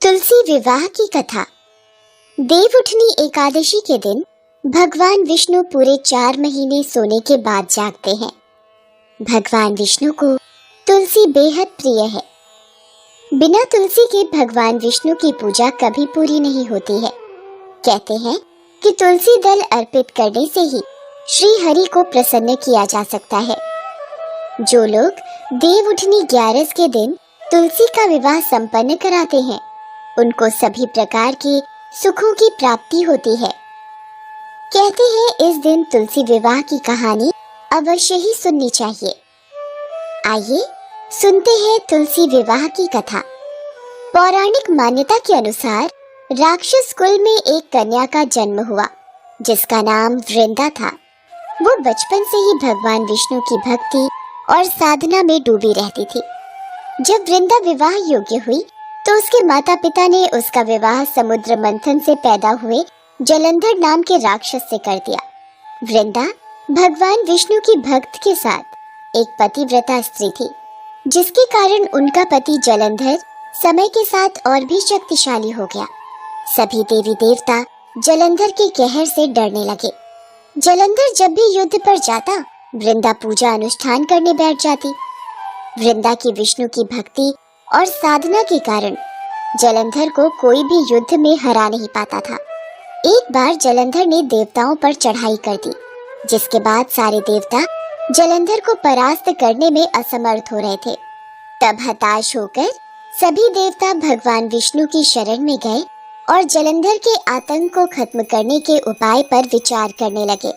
तुलसी विवाह की कथा। देवउठनी एकादशी के दिन भगवान विष्णु पूरे 4 महीने सोने के बाद जागते हैं। भगवान विष्णु को तुलसी बेहद प्रिय है। बिना तुलसी के भगवान विष्णु की पूजा कभी पूरी नहीं होती है। कहते हैं कि तुलसी दल अर्पित करने से ही श्री हरि को प्रसन्न किया जा सकता है। जो लोग देवउठनी 11 के दिन तुलसी का विवाह संपन्न कराते हैं, उनको सभी प्रकार के सुखों की प्राप्ति होती है। कहते हैं इस दिन तुलसी विवाह की कहानी अवश्य ही सुननी चाहिए। आइए सुनते हैं तुलसी विवाह की कथा। पौराणिक मान्यता के अनुसार राक्षस कुल में एक कन्या का जन्म हुआ जिसका नाम वृंदा था। वो बचपन से ही भगवान विष्णु की भक्ति और साधना में डूबी रहती थी। जब वृंदा विवाह योग्य हुई तो उसके माता पिता ने उसका विवाह समुद्र मंथन से पैदा हुए जलंधर नाम के राक्षस से कर दिया। वृंदा भगवान विष्णु की भक्त के साथ एक पतिव्रता स्त्री थी, जिसके कारण उनका पति जलंधर समय के साथ और भी शक्तिशाली हो गया। सभी देवी देवता जलंधर के कहर से डरने लगे। जलंधर जब भी युद्ध पर जाता, वृंदा पूजा अनुष्ठान करने बैठ जाती। वृंदा की विष्णु की भक्ति और साधना के कारण जलंधर को कोई भी युद्ध में हरा नहीं पाता था। एक बार जलंधर ने देवताओं पर चढ़ाई कर दी, जिसके बाद सारे देवता जलंधर को परास्त करने में असमर्थ हो रहे थे। तब हताश होकर सभी देवता भगवान विष्णु की शरण में गए और जलंधर के आतंक को खत्म करने के उपाय पर विचार करने लगे।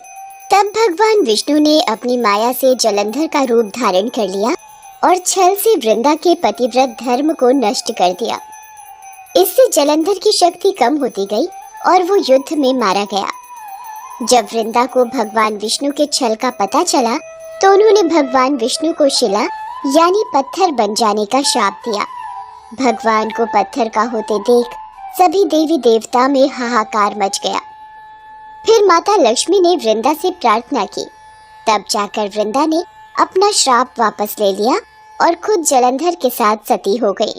तब भगवान विष्णु ने अपनी माया से जलंधर का रूप धारण कर लिया और छल से वृंदा के पतिव्रत धर्म को नष्ट कर दिया। इससे जलंधर की शक्ति कम होती गई और वो युद्ध में मारा गया। जब वृंदा को भगवान विष्णु के छल का पता चला तो उन्होंने भगवान विष्णु को शिला यानी पत्थर बन जाने का शाप दिया। भगवान को पत्थर का होते देख सभी देवी देवता में हाहाकार मच गया। फिर माता लक्ष्मी ने वृंदा से प्रार्थना की। तब जाकर वृंदा ने अपना श्राप वापस ले लिया और खुद जलंधर के साथ सती हो गई।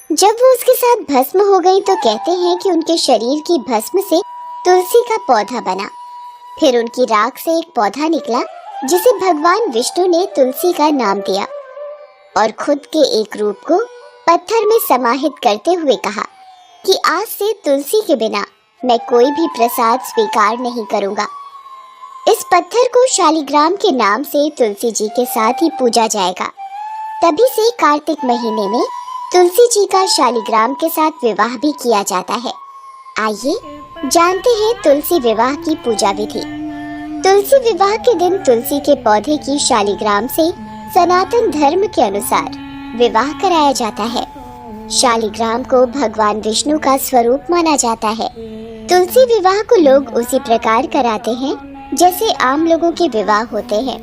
जब वो उसके साथ भस्म हो गई तो कहते हैं कि उनके शरीर की भस्म से तुलसी का पौधा बना। फिर उनकी राख से एक पौधा निकला जिसे भगवान विष्णु ने तुलसी का नाम दिया और खुद के एक रूप को पत्थर में समाहित करते हुए कहा कि आज से तुलसी के बिना मैं कोई भी प्रसाद स्वीकार नहीं करूंगा। इस पत्थर को शालिग्राम के नाम से तुलसी जी के साथ ही पूजा जाएगा। तभी से कार्तिक महीने में तुलसी जी का शालिग्राम के साथ विवाह भी किया जाता है। आइए जानते हैं तुलसी विवाह की पूजा विधि। तुलसी विवाह के दिन तुलसी के पौधे की शालिग्राम से सनातन धर्म के अनुसार विवाह कराया जाता है। शालिग्राम को भगवान विष्णु का स्वरूप माना जाता है। तुलसी विवाह को लोग उसी प्रकार कराते हैं जैसे आम लोगों के विवाह होते हैं।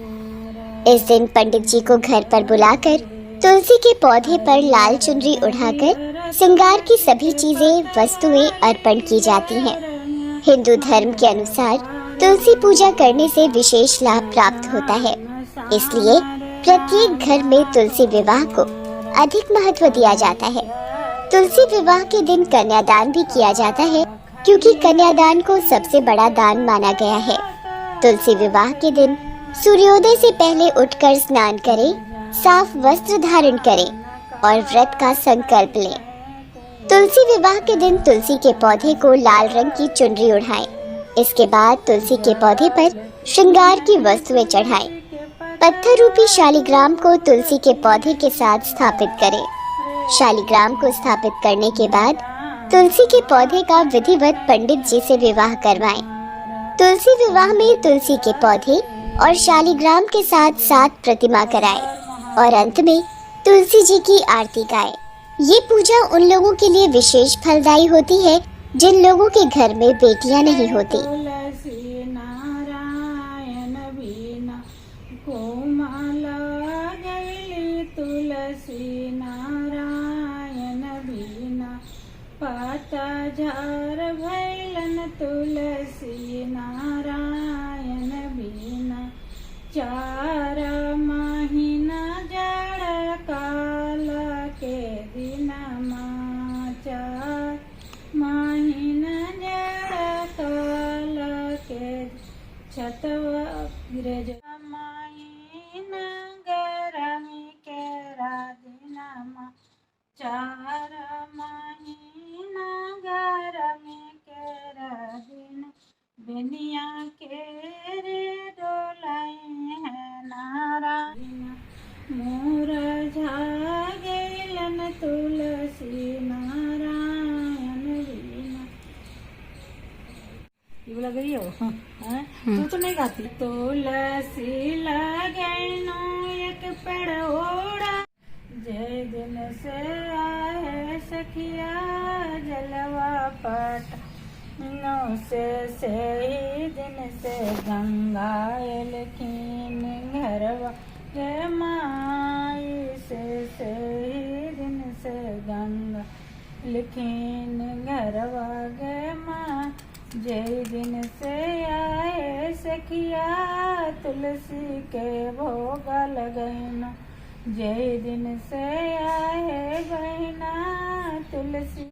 इस दिन पंडित जी को घर पर बुलाकर तुलसी के पौधे पर लाल चुनरी उड़ाकर श्रृंगार की सभी चीजें वस्तुएं अर्पण की जाती हैं। हिंदू धर्म के अनुसार तुलसी पूजा करने से विशेष लाभ प्राप्त होता है, इसलिए प्रत्येक घर में तुलसी विवाह को अधिक महत्व दिया जाता है। तुलसी विवाह के दिन कन्यादान भी किया जाता है, क्योंकि कन्यादान को सबसे बड़ा दान माना गया है। तुलसी विवाह के दिन सूर्योदय से पहले उठकर स्नान करें, साफ वस्त्र धारण करें और व्रत का संकल्प लें। तुलसी विवाह के दिन तुलसी के पौधे को लाल रंग की चुनरी उड़ाएं। इसके बाद तुलसी के पौधे पर श्रृंगार की वस्तुएं चढ़ाएं। पत्थर रूपी शालिग्राम को तुलसी के पौधे के साथ स्थापित करें। शालिग्राम को स्थापित करने के बाद तुलसी के पौधे का विधिवत पंडित जी से विवाह करवाएं। तुलसी विवाह में तुलसी के पौधे और शालिग्राम के साथ 7 प्रतिमा कराएं और अंत में तुलसी जी की आरती गाएं। ये पूजा उन लोगों के लिए विशेष फलदायी होती है जिन लोगों के घर में बेटियां नहीं होती। तुलसी नारायण बीना कोमला गैली, तुलसी नारायण बीना पाता झार भैलन, तुलसी नारायण बीना 4 महीना जड़ काल के दिन 4 गिरज महीन गरमी केरा दिनमा 4 महीना गरमी केरा दिन बेनिया के रे डोलाई है नारायण मोर झागेलन तुलसी नारायण वीना। ये बोला गई हो हाँ? तू तो नहीं गाती। तुलसी लगैनो एक पेड़ ओढ़ा जय दिन से आए सखिया जलवा पट नो से ही दिन से गंगा लखीन घरवा रे माई से ही दिन से गंगा लखीन घरवा गे माँ जय दिन से आए सखिया तुलसी के भोग लगैना जय दिन से आए बहना तुलसी।